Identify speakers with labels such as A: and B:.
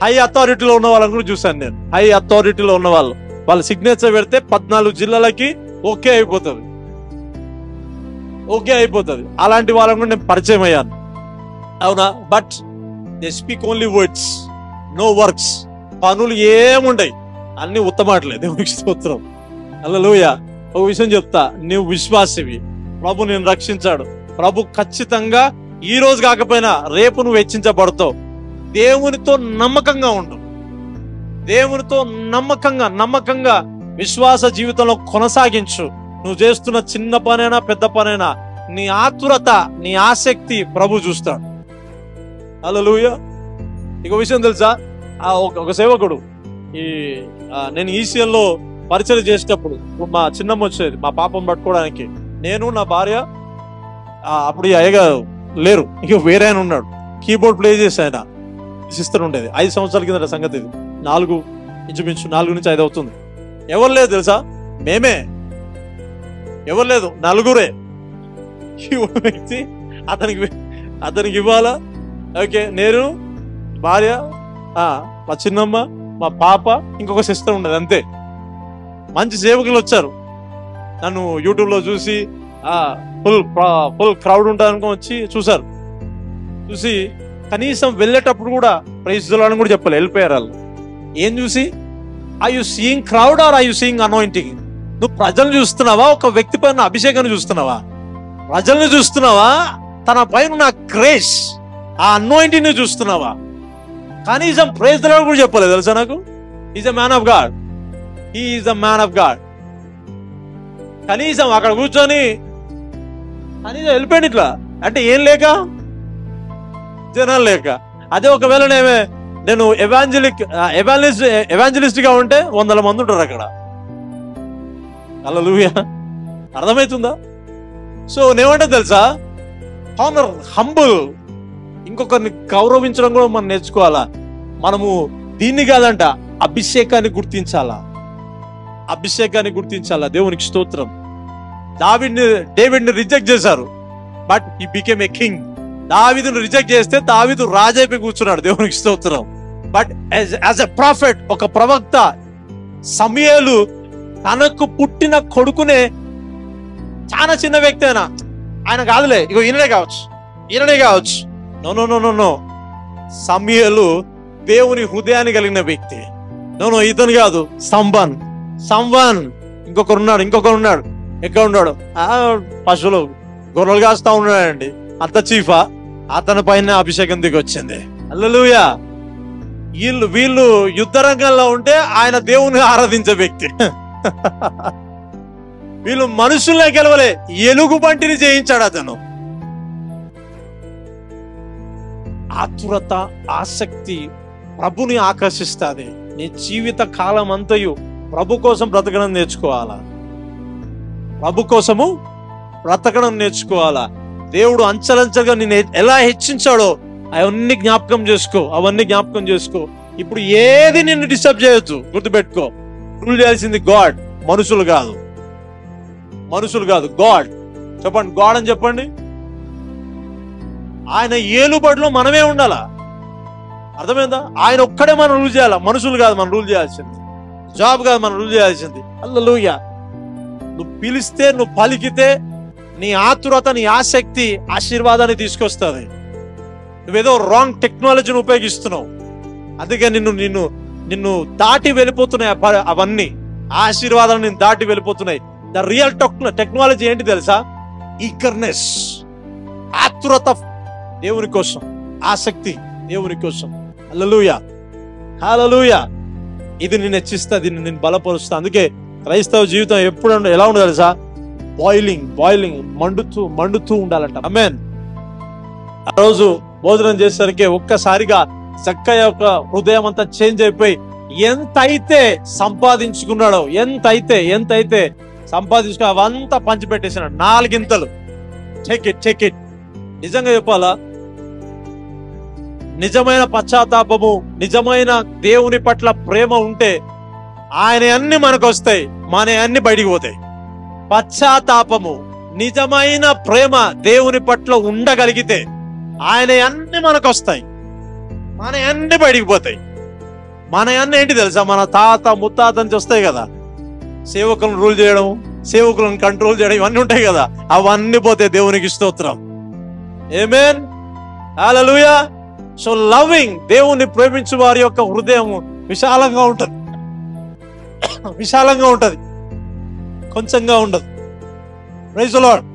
A: High అథారిటీలో ఉన్న వాళ్ళని కూడా చూశాను నేను. హై అథారిటీలో ఉన్న వాళ్ళ సిగ్నేచర్ పెడితే 14 జిల్లాలకి ఓకే అయిపోతుంది. అలాంటి వాళ్ళని కూడా నేను పరిచయం అయ్యాను. అవునా? But they speak only words, no works. పనులు ఏముండయి, అన్ని ఉత్తమాటలే. దేవునికి స్తోత్రం. హల్లెలూయా. ఒక విషయం చెప్తా, నువ్వు విశ్వాసివి, ప్రభు నేను రక్షించాడు. ప్రభు ఖచ్చితంగా ఈ రోజు కాకపోయినా రేపు నువ్వు హెచ్చించబడతావు. దేవునితో నమ్మకంగా ఉండు. దేవునితో నమ్మకంగా విశ్వాస జీవితంలో కొనసాగించు. నువ్వు చేస్తున్న చిన్న పనైనా పెద్ద పనైనా నీ ఆతురత, నీ ఆసక్తి ప్రభు చూస్తాడు. హల్లెలూయా. ఇంకో విషయం తెలుసా, ఒక సేవకుడు నేను ఈసీఎల్లో పరిచయం చేసేటప్పుడు మా చిన్నమ్మ వచ్చేది మా పాపం పట్టుకోవడానికి. నేను నా భార్య, అప్పుడు అయ్యగా లేరు, ఇక వేరే ఆయన ఉన్నాడు, కీబోర్డ్ ప్లే చేసి ఆయన సిస్టర్ ఉండేది. 5 సంవత్సరాల కింద సంగతి ఇది. 4 ఇంచుమించు 4 నుంచి 5 అవుతుంది. ఎవరు లేదు తెలుసా, మేమే. ఎవరు లేదు, నలుగురే. వ్యక్తి అతనికి ఇవ్వాలా? ఓకే, నేను, భార్య, మా చిన్నమ్మ, మా పాప, ఇంకొక సిస్టర్ ఉండేది, అంతే. మంచి సేవకులు వచ్చారు. నన్ను యూట్యూబ్ లో చూసి ఫుల్ క్రౌడ్ ఉంటారనుకో వచ్చి చూసారు. చూసి కనీసం వెళ్ళేటప్పుడు కూడా ప్రైజ్ ది లార్డ్ కూడా చెప్పాలి, వెళ్ళిపోయారు వాళ్ళు. ఏం చూసి, are you seeing crowd or are you seeing anointing? నువ్వు ప్రజలను చూస్తున్నావా, ఒక వ్యక్తి పైన అభిషేకాన్ని చూస్తున్నావా? ప్రజల్ని చూస్తున్నావా, తన పైన ఉన్న క్రేజ్, ఆ అనాయింటింగ్ ని చూస్తున్నావా? కనీసం ప్రైజ్ ది లార్డ్ కూడా చెప్పలేదు తెలుసా నాకు. Is a man of God, he is a man of God. కనీసం అక్కడ కూర్చొని కనీసం వెళ్ళిపోయాడు. ఇట్లా అంటే ఏం లేక, జనాలు లేక. అదే ఒకవేళ నేను ఎవాంజలిస్ట్ గా ఉంటే 100 మంది ఉంటారు అక్కడ. హల్లెలూయా. అర్థమవుతుందా? సో నేమంటే తెలుసా, హానర్, హంబుల్, ఇంకొకరిని గౌరవించడం కూడా మనం నేర్చుకోవాలా. మనము దీన్ని కాదంట, అభిషేకాన్ని గుర్తించాలా. దేవునికి స్తోత్రం. డేవిడ్ని రిజెక్ట్ చేశారు, but he became a king. దావీదును రిజెక్ట్ చేస్తే దావీదు రాజైపోయి కూర్చున్నాడు. దేవునికి స్తోత్రం. బట్ యాజ్ ఎ ప్రాఫెట్, ఒక ప్రవక్త, సమూయేలు తనకు పుట్టిన కొడుకునే, చాలా చిన్న వ్యక్తి అయినా ఆయన కాదులే, ఇగో ఈయననే కావచ్చు. నో. సమూయేలు దేవుని హృదయాన్ని కలిగిన వ్యక్తి. నో ఇతను కాదు, సంవన్. ఇంకొకరు ఉన్నాడు. ఎక్కడ ఉన్నాడు? పశువులు, గొర్రెలు కాస్తా ఉన్నాడండి. అంత చీఫా, అతని పైన అభిషేకం దిగి వచ్చింది. హల్లెలూయా. వీళ్ళు యుద్ధ రంగంలో ఉంటే ఆయన దేవుని ఆరాధించే వ్యక్తి. వీళ్ళు మనుషుల్నే గెలవలే, ఎలుగు బంటిని జయించాడు అతను. ఆతురత, ఆసక్తి ప్రభుని ఆకర్షిస్తుంది. నీ జీవిత కాలం అంతయు ప్రభు కోసం బ్రతకడం నేర్చుకోవాలా. దేవుడు అంచెలంచెలుగా నిన్ను ఎలా హెచ్చించాడో అవన్నీ జ్ఞాపకం చేసుకో. ఇప్పుడు ఏది నిన్ను డిస్టర్బ్ చేయొచ్చు, గుర్తుపెట్టుకో. రూల్ చేయాల్సింది గాడ్, మనుషులు కాదు. గాడ్. చెప్పండి, గాడ్ అని చెప్పండి. ఆయన ఏలుబడిలో మనమే ఉండాలా. అర్థమైందా? ఆయన ఒక్కడే మనం రూల్ చేయాలా, మనుషులు కాదు మనం రూల్ చేయాల్సింది. జాబ్ కాదు మనం రూల్ చేయాల్సింది. హల్లెలూయా. నువ్వు పిలిస్తే, నువ్వు పలికితే, నీ ఆతురత, నీ ఆసక్తి ఆశీర్వాదాన్ని తీసుకొస్తుంది. నువ్వేదో రాంగ్ టెక్నాలజీని ఉపయోగిస్తున్నావు, అందుకే నిన్ను దాటి వెళ్ళిపోతున్నాయి అవన్నీ. ఆశీర్వాదాలు నిన్ను దాటి వెళ్ళిపోతున్నాయి. ద రియల్ టెక్నాలజీ ఏంటి తెలుసా? ఈగర్నెస్, ఆతురత దేవుని కోసం, ఆసక్తి దేవుని కోసం. హల్లెలూయా. ఇది నిన్ను హెచ్చిస్తుంది, నిన్ను బలపరుస్తుంది. అందుకే క్రైస్తవ జీవితం ఎప్పుడు ఎలా ఉండదు తెలుసా? బాయిలింగ్, మండుతూ ఉండాలంట. ఆమేన్. ఆ రోజు భోజనం చేసేసరికి ఒక్కసారిగా జక్కయ్య యొక్క హృదయం అంతా చేంజ్ అయిపోయి, ఎంతైతే సంపాదించుకున్నాడో, ఎంతైతే సంపాదించుకున్నా అవంతా పంచిపెట్టేసినాడు. 4 గింతలు. Check it. నిజంగా చెప్పాలా, నిజమైన పశ్చాత్తాపము, నిజమైన దేవుని పట్ల ప్రేమ ఉంటే ఆయన అన్ని మనకు వస్తాయి, మన అన్ని బయటికి పోతాయి. పశ్చాత్తాపము, నిజమైన ప్రేమ దేవుని పట్ల ఉండగలిగితే ఆయన అన్ని మనకు వస్తాయి, మన అన్ని బయటికి పోతాయి. మన అన్న ఏంటి తెలుసా, మన తాత ముత్తాత నుంచి వస్తాయి కదా, సేవకులను రూల్ చేయడం, సేవకులను కంట్రోల్ చేయడం, ఇవన్నీ ఉంటాయి కదా, అవన్నీ పోతే దేవునికి స్తోత్రం. ఆమేన్, హల్లెలూయా. సో లవింగ్, దేవుణ్ణి ప్రేమించు వారి యొక్క హృదయం విశాలంగా ఉంటది, విశాలంగా ఉంటది, కొంచెంగా ఉండదు. Praise the lord.